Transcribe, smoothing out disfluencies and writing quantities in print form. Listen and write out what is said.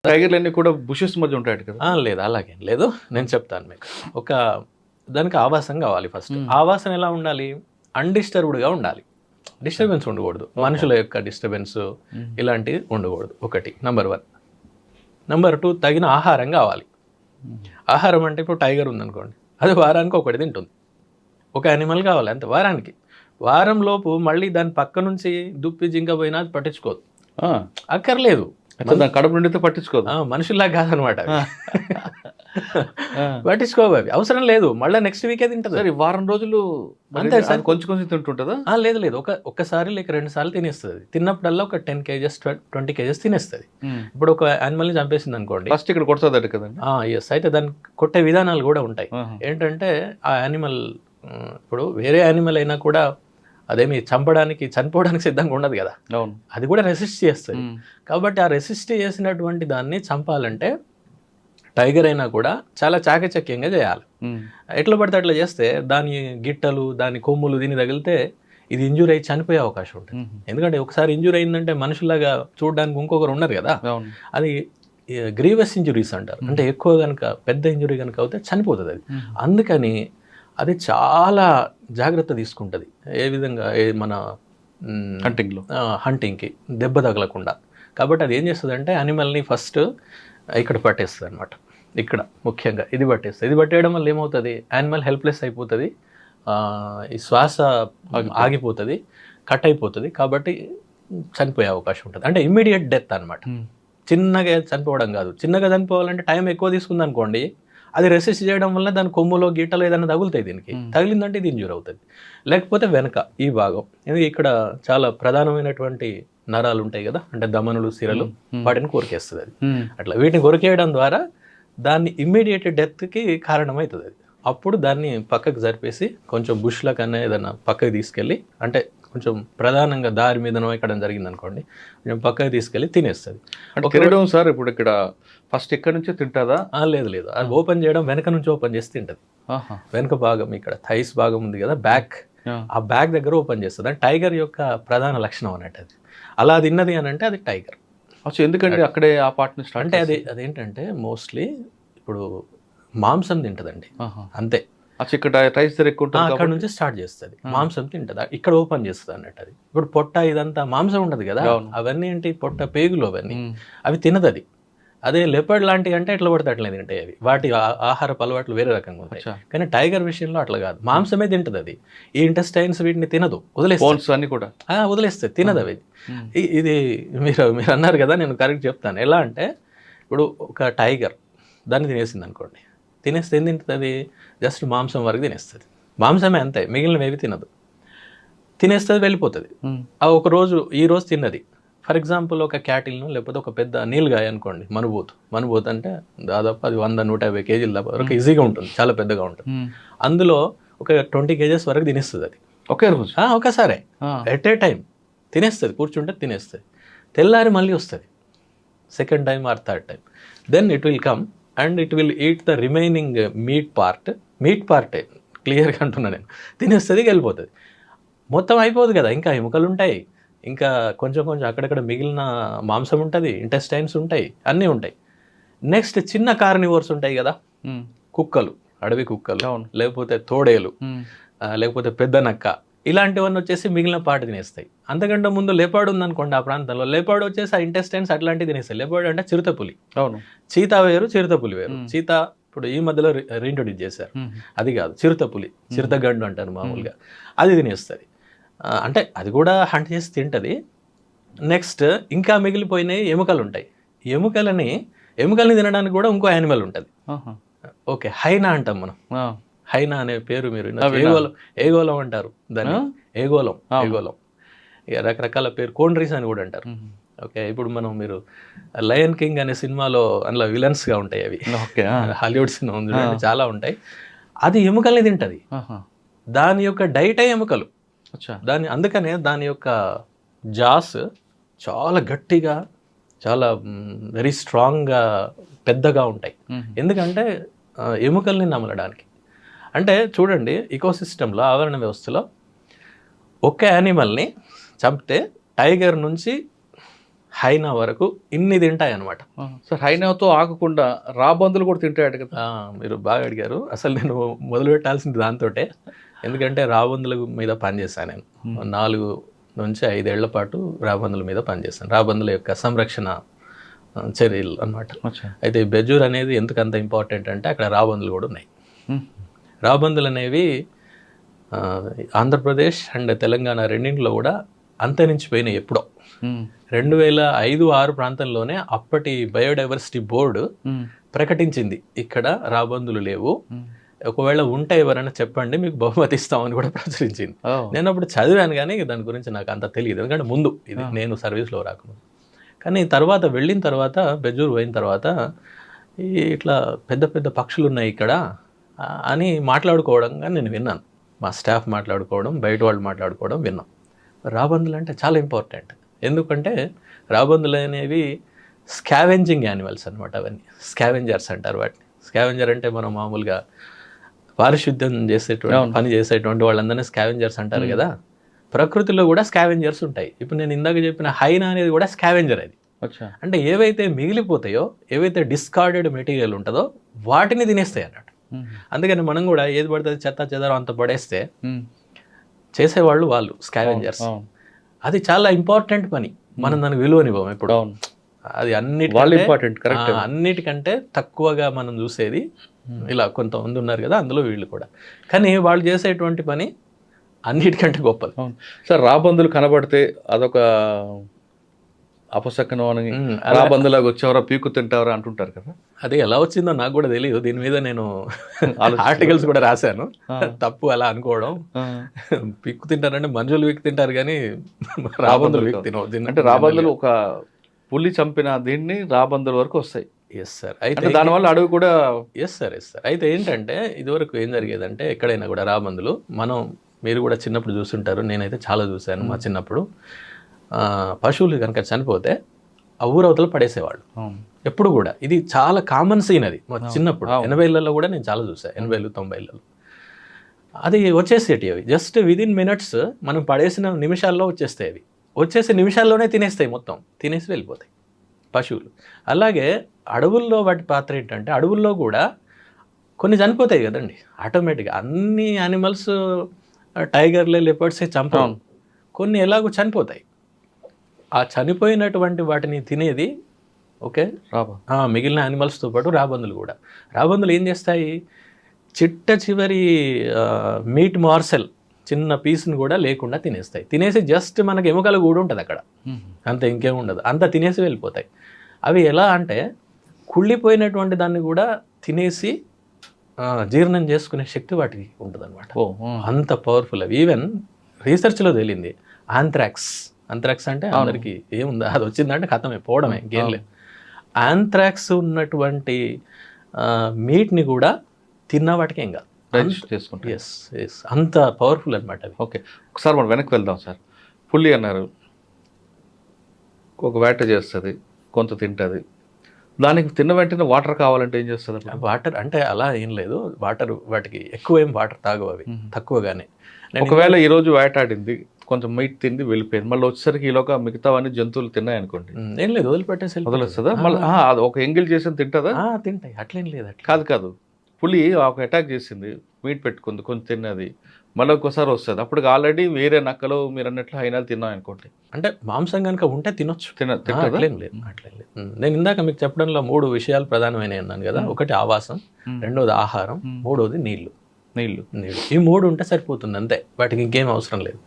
టైగర్లన్నీ కూడా బుషెస్ మధ్య ఉంటాయి కదా. లేదు అలాగేం లేదు, నేను చెప్తాను మీకు. ఒక దానికి ఆవాసం కావాలి ఫస్ట్. ఆవాసం ఎలా ఉండాలి? అన్డిస్టర్బ్డ్గా ఉండాలి, డిస్టర్బెన్స్ ఉండకూడదు, మనుషుల యొక్క డిస్టర్బెన్స్ ఇలాంటివి ఉండకూడదు. ఒకటి నెంబర్ 1. నెంబర్ 2, తగిన ఆహారం కావాలి. ఆహారం అంటే ఇప్పుడు టైగర్ ఉందనుకోండి, అది వారానికి ఒకటి తింటుంది, ఒక యానిమల్ కావాలి అంతే వారానికి. వారం లోపు మళ్ళీ దాని పక్క నుంచి దుప్పి జింక పోయినా అది పట్టించుకోదు, అక్కర్లేదు. దాని కడుపు నిండితే పట్టించుకోదు, మనుషుల్లా కాదనమాట. పట్టించుకోవు, అవి అవసరం లేదు, మళ్ళీ నెక్స్ట్ వీకే తింటుంది. సరే వారం రోజులు అంతే సార్, కొంచెం కొంచెం తింటుంటుందా? లేదు, ఒక్కసారి లేక 2 సార్లు తినేస్తుంది. తిన్నప్పుడల్లా ఒక 10 kgs 20 kgs తినేస్తుంది. ఇప్పుడు ఒక యానిమల్ని చంపేసింది అనుకోండి, ఫస్ట్ ఇక్కడ కొడుతుంది కదండి. ఎస్. అయితే దాన్ని కొట్టే విధానాలు కూడా ఉంటాయి. ఏంటంటే ఆ యానిమల్, ఇప్పుడు వేరే యానిమల్ అయినా కూడా అదేమి చనిపోవడానికి సిద్ధంగా ఉండదు కదా, అది కూడా రెసిస్ట్ చేస్తుంది. కాబట్టి ఆ రెసిస్ట్ చేసినటువంటి దాన్ని చంపాలంటే టైగర్ అయినా కూడా చాలా చాకచక్యంగా చేయాలి. ఎట్లా పడితే అట్లా చేస్తే దాని గిట్టలు, దాని కొమ్ములు దీన్ని తగిలితే ఇది ఇంజూరీ అయ్యి చనిపోయే అవకాశం ఉంటుంది. ఎందుకంటే ఒకసారి ఇంజూరీ అయిందంటే మనుషులాగా చూడడానికి ఇంకొకరు ఉన్నారు కదా, అది గ్రీవస్ ఇంజురీస్ అంటారు. అంటే ఎక్కువ కనుక పెద్ద ఇంజురీ కనుక అవుతే చనిపోతుంది అది. అందుకని అది చాలా జాగ్రత్త తీసుకుంటుంది. ఏ విధంగా మన హంటింగ్కి దెబ్బ తగలకుండా. కాబట్టి అది ఏం చేస్తుంది అంటే యానిమల్ని ఫస్ట్ ఇక్కడ పట్టేస్తుంది అనమాట. ఇక్కడ ముఖ్యంగా ఇది పట్టేస్తుంది. ఇది పట్టేయడం వల్ల ఏమవుతుంది, యానిమల్ హెల్ప్లెస్ అయిపోతుంది, ఈ శ్వాస ఆగిపోతుంది, కట్ అయిపోతుంది. కాబట్టి చనిపోయే అవకాశం ఉంటుంది. అంటే ఇమ్మీడియట్ డెత్ అనమాట. చిన్నగా చనిపోవడం కాదు. చిన్నగా చనిపోవాలంటే టైం ఎక్కువ తీసుకుంది అనుకోండి, అది రెసిస్ట్ చేయడం వల్ల దాని కొమ్ములో గీటలో ఏదైనా తగులుతాయి, దీనికి తగిలిందంటే ఇది ఇంజూర్ అవుతుంది. లేకపోతే వెనక ఈ భాగం, ఎందుకంటే ఇక్కడ చాలా ప్రధానమైనటువంటి నరాలు ఉంటాయి కదా, అంటే దమనులు, సిరలు, వాటిని కొరికేస్తుంది అది. అట్లా వీటిని కొరికేయడం ద్వారా దాన్ని ఇమ్మీడియట్ డెత్కి కారణమవుతుంది అది. అప్పుడు దాన్ని పక్కకు జరిపేసి కొంచెం బుష్ల కన్నా ఏదైనా పక్కకు తీసుకెళ్ళి, అంటే కొంచెం ప్రధానంగా దారి మీదనో ఎక్కడం జరిగింది అనుకోండి, కొంచెం పక్కకు తీసుకెళ్ళి తినేస్తుంది. తినడం సార్ ఇప్పుడు ఇక్కడ ఫస్ట్ ఎక్కడి నుంచో తింటుందా? లేదు, అది ఓపెన్ చేయడం వెనక నుంచి ఓపెన్ చేసి తింటుంది. వెనక భాగం, ఇక్కడ థైస్ భాగం ఉంది కదా, బ్యాక్, ఆ బ్యాక్ దగ్గర ఓపెన్ చేస్తుంది. అంటే టైగర్ యొక్క ప్రధాన లక్షణం అన్నట్టు అది. అలా తిన్నది అని అంటే అది టైగర్. ఎందుకంటే అక్కడే ఆ పార్ట్ నుంచి అంటే అదేంటంటే మోస్ట్లీ ఇప్పుడు మాంసం తింటదండి అంతే. అక్కడ నుంచి స్టార్ట్ చేస్తుంది, మాంసం తింటది, ఇక్కడ ఓపెన్ చేస్తుంది అన్నట్టు అది. ఇప్పుడు పొట్ట ఇదంతా మాంసం ఉండదు కదా, అవన్నీ ఏంటి పొట్ట, పేగులు, అవన్నీ అవి తినదు అది. అదే లెపర్డ్ లాంటివి అంటే ఎట్లా పడితే అట్లనే తింటాయి అవి, వాటి ఆహారపు అలవాట్లు వేరే రకంగా ఉంటాయి. కానీ టైగర్ విషయంలో అట్లా కాదు, మాంసమే తింటది అది. ఈ ఇంటెస్టైన్స్ వీటిని తినదు, వదిలేస్తుంది కూడా, వదిలేస్తుంది, తినదు అవి. ఇది మీరు అన్నారు కదా, నేను కరెక్ట్ చెప్తాను. ఎలా అంటే ఇప్పుడు ఒక టైగర్ దాన్ని తినేసింది అనుకోండి, తినేస్తే ఏం తింటుంది అది? జస్ట్ మాంసం వరకు తినేస్తుంది, మాంసమే అంతే, మిగిలినవి ఏవి తినదు. తినేస్తుంది, వెళ్ళిపోతుంది. ఆ ఒక రోజు, ఈ రోజు తిన్నది, ఫర్ ఎగ్జాంపుల్ ఒక క్యాటిల్ను, లేకపోతే ఒక పెద్ద నీలుగాయ అనుకోండి, మనుబోతు అంటే దాదాపు అది 100-150 kg వరకు ఈజీగా ఉంటుంది, చాలా పెద్దగా ఉంటుంది. అందులో ఒక 20 kgs వరకు తినేస్తుంది అది ఒకే రోజు, ఒకసారి ఎట్ ఏ టైం తినేస్తుంది, కూర్చుంటే తినేస్తుంది. తెల్లారి మళ్ళీ వస్తుంది second time or third time, then it will come and it will eat the remaining meat పార్టే క్లియర్గా అంటున్నా నేను. తినేస్తుంది, వెళ్ళిపోతుంది. మొత్తం అయిపోదు కదా, ఇంకా ఎముకలు ఉంటాయి, ఇంకా కొంచెం అక్కడక్కడ మిగిలిన మాంసం ఉంటుంది, ఇంటెస్టైన్స్ ఉంటాయి, అన్నీ ఉంటాయి. నెక్స్ట్ చిన్న కార్నివోర్స్ ఉంటాయి కదా, కుక్కలు, అడవి కుక్కలు, లేకపోతే తోడేలు, లేకపోతే పెద్ద నక్క, ఇలాంటివన్నీ వచ్చేసి మిగిలిన పార్ట్ తినేస్తాయి. అంతకంటే ముందు లేపాడు ఉందనుకోండి ఆ ప్రాంతంలో, లేపాడు వచ్చేసి ఆ ఇంటెస్టైన్స్ అట్లాంటివి తినేస్తాయి. లేపాడు అంటే చిరుతపులి, చీతా వేరు, చిరుతపులి వేరు. చీతా ఇప్పుడు ఈ మధ్యలో రీఇంట్రొడ్యూస్ చేశారు, అది కాదు, చిరుతపులి, చిరుతగండు అంటారు మామూలుగా, అది తినేస్తుంది. అంటే అది కూడా హంట్ చేసి తింటుంది. నెక్స్ట్ ఇంకా మిగిలిపోయినాయి ఎముకలు ఉంటాయి, ఎముకల్ని తినడానికి కూడా ఇంకో యానిమల్ ఉంటుంది. ఓకే, హైనా అంటాం మనం, హైనా అనే పేరు మీరు ఏగోలం అంటారు దాన్ని, ఏగోలం ఇక రకరకాల పేరు, కోండ్రీస్ అని కూడా అంటారు. ఓకే, ఇప్పుడు మీరు లయన్ కింగ్ అనే సినిమాలో అందులో విలన్స్గా ఉంటాయి అవి, హాలీవుడ్ సినిమా ఉంది, చాలా ఉంటాయి. అది ఎముకల్ని తింటుంది, దాని యొక్క డైటే ఎముకలు. అందుకనే దాని యొక్క జాస్ చాలా గట్టిగా, చాలా వెరీ స్ట్రాంగ్గా, పెద్దగా ఉంటాయి. ఎందుకంటే ఎముకల్ని నమలడానికి. అంటే చూడండి, ఇకోసిస్టంలో, ఆవరణ వ్యవస్థలో ఒక్క యానిమల్ని చంపితే టైగర్ నుంచి హైనా వరకు ఇన్ని తింటాయి అనమాట. సార్ హైనాతో ఆగకుండా రాబందులు కూడా తింటాయట కదా. మీరు బాగా అడిగారు. అసలు నేను మొదలు పెట్టాల్సింది దాంతోటే. ఎందుకంటే రాబందుల మీద పనిచేశాను నేను. 4 నుంచి 5 ఏళ్ల పాటు రాబందుల మీద పనిచేశాను. రాబందుల యొక్క సంరక్షణ చర్యలు అనమాట. అయితే ఈ బెజ్జూర్ అనేది ఎందుకు అంత ఇంపార్టెంట్ అంటే అక్కడ రాబందులు కూడా ఉన్నాయి. రాబందులు అనేవి ఆంధ్రప్రదేశ్ అండ్ తెలంగాణ రెండింటిలో కూడా అంతరించిపోయినాయి ఎప్పుడో. 2005-6 ప్రాంతంలోనే అప్పటి బయోడైవర్సిటీ బోర్డు ప్రకటించింది ఇక్కడ రాబందులు లేవు, ఒకవేళ ఉంటే ఎవరైనా చెప్పండి మీకు బహుమతి ఇస్తామని కూడా ప్రచురించింది. నేను అప్పుడు చదివాను కానీ దాని గురించి నాకు అంత తెలియదు, ఎందుకంటే ముందు ఇది నేను సర్వీస్లో రాకముందు. కానీ తర్వాత వెళ్ళిన తర్వాత బెజ్జూర్ పోయిన తర్వాత ఇట్లా పెద్ద పెద్ద పక్షులు ఉన్నాయి ఇక్కడ అని మాట్లాడుకోవడంగా నేను విన్నాను. మా స్టాఫ్ మాట్లాడుకోవడం, బయట వాళ్ళు మాట్లాడుకోవడం విన్నాం. రాబందులు అంటే చాలా ఇంపార్టెంట్. ఎందుకంటే రాబందులు అనేవి స్కావెంజింగ్ యానిమల్స్ అనమాట. అవన్నీ స్కావెంజర్స్ అంటారు వాటిని. స్కావెంజర్ అంటే మనం మామూలుగా పారిశుద్ధ్యం చేసేటువంటి పని చేసేటువంటి వాళ్ళందరినీ స్కావెంజర్స్ అంటారు కదా. ప్రకృతిలో కూడా స్కావెంజర్స్ ఉంటాయి. ఇప్పుడు నేను ఇందాక చెప్పిన హైనా అనేది కూడా స్కావెంజర్. అది అంటే ఏవైతే మిగిలిపోతాయో, ఏవైతే డిస్కార్డెడ్ మెటీరియల్ ఉంటుందో వాటిని తినేస్తాయి అన్నట్టు. అందుకని మనం కూడా ఏది పడుతుంది చెత్త చెదారం అంత పడేస్తే చేసేవాళ్ళు వాళ్ళు స్కావెంజర్స్. అది చాలా ఇంపార్టెంట్ పని. మనం దానికి విలువనివ్వం ఇప్పుడు. అది అన్నిటికంటే తక్కువగా మనం చూసేది ఇలా కొంతమంది ఉన్నారు కదా, అందులో వీళ్ళు కూడా. కానీ వాళ్ళు చేసేటువంటి పని అన్నిటికంటే గొప్పది. సార్ రాబందులు కనబడితే అదొక అపశకనం అని, రాబందులాగా వచ్చేవరా పీకు తింటావరా అంటుంటారు కదా. అది ఎలా వచ్చిందో నాకు కూడా తెలియదు. దీని మీద నేను ఆర్టికల్స్ కూడా రాశాను. తప్పు అలా అనుకోవడం. పీక్కు తింటారంటే మనుషులు వీక్ తింటారు కానీ రాబందులు వీక్ తినవు. అంటే రాబందులు ఒక పులి చంపిన దీన్ని రాబందుల వరకు వస్తాయి. Yes sir. అయితే దానివల్ల అడవి కూడా ఎస్ సార్. అయితే ఏంటంటే ఇదివరకు ఏం జరిగేదంటే ఎక్కడైనా కూడా రాబందులు, మీరు కూడా చిన్నప్పుడు చూస్తుంటారు, నేనైతే చాలా చూశాను మా చిన్నప్పుడు. పశువులు కనుక చనిపోతే ఆ ఊరవతలు పడేసేవాళ్ళు ఎప్పుడు కూడా. ఇది చాలా కామన్ సీన్ అది మా చిన్నప్పుడు. 80లలో కూడా నేను చాలా చూసాను. 80, 90లలో అది వచ్చేసేటి. అవి జస్ట్ విదిన్ మినిట్స్ మనం పడేసిన నిమిషాల్లో వచ్చేస్తాయి. అవి వచ్చేసే నిమిషాల్లోనే తినేస్తాయి, మొత్తం తినేసి వెళ్ళిపోతాయి పశువులు. అలాగే అడవుల్లో వాటి పాత్ర ఏంటంటే, అడవుల్లో కూడా కొన్ని చనిపోతాయి కదండి ఆటోమేటిక్గా. అన్ని యానిమల్స్ టైగర్లే, లెపర్డ్సే చంపడం, కొన్ని ఎలాగో చనిపోతాయి. ఆ చనిపోయినటువంటి వాటిని తినేది ఓకే మిగిలిన యానిమల్స్తో పాటు రాబందులు కూడా. రాబందులు ఏం చేస్తాయి, చిట్ట చివరి మీట్ మార్సెల్ చిన్న పీస్ని కూడా లేకుండా తినేస్తాయి. తినేసి జస్ట్ మనకి ఎముకలు కూడా ఉంటుంది అక్కడ, అంత ఇంకేం ఉండదు, అంత తినేసి వెళ్ళిపోతాయి. అవి ఎలా అంటే కుళ్ళిపోయినటువంటి దాన్ని కూడా తినేసి జీర్ణం చేసుకునే శక్తి వాటికి ఉంటుంది అనమాట. అంత పవర్ఫుల్ అవి. ఈవెన్ రీసెర్చ్లో తేలింది ఆంథ్రాక్స్ అంటే అందరికీ ఏముందా, అది వచ్చిందంటే ఖతమే, పోవడమే, గేమ్ లేదు. ఆంథ్రాక్స్ ఉన్నటువంటి మీట్ని కూడా తిన్న వాటికి ఏం కాదు, చేసుకుంటాం. అంత పవర్ఫుల్ అనమాట అవి. ఓకే, ఒకసారి మనం వెనక్కి వెళ్దాం సార్. పులి అన్నారు, ఒక వేట చేస్తుంది, కొంత తింటుంది. దానికి తిన్న వెంటనే వాటర్ కావాలంటే ఏం చేస్తుంది? వాటర్ అంటే అలా ఏం లేదు. వాటర్ వాటికి ఎక్కువ ఏం వాటర్ తాగవు అవి, తక్కువగానే. ఒకవేళ ఈరోజు వేటాడింది, కొంచెం మీట్ తింది, వెళ్ళిపోయింది, మళ్ళీ వచ్చేసరికి ఈలోగా మిగతావన్నీ జంతువులు తిన్నాయి అనుకోండి, ఏం లేదు, వదిలిపెట్టేసి మళ్ళీ అది ఒక ఎంగిల్ చేసి తింటుందా? తింటాయి, అట్లేం లేదు. అట్లా కాదు, పులి ఒక అటాక్ చేసింది, మీట్ పెట్టుకుంది, కొంచెం తిన్నది, మళ్ళీ ఒక్కోసారి వస్తుంది. అప్పుడు ఆల్రెడీ వేరే నక్కలు మీరు అన్నట్లు హైనాలు తిన్నాం అనుకోండి, అంటే మాంసం కనుక ఉంటే తినొచ్చు. అట్లేం లేదు. నేను ఇందాక మీకు చెప్పడంలో 3 విషయాలు ప్రధానమైనవి అన్నాను కదా. ఒకటి ఆవాసం, రెండోది ఆహారం, మూడోది నీళ్లు. ఈ 3 ఉంటే సరిపోతుంది అంతే, వాటికి ఇంకేం అవసరం లేదు.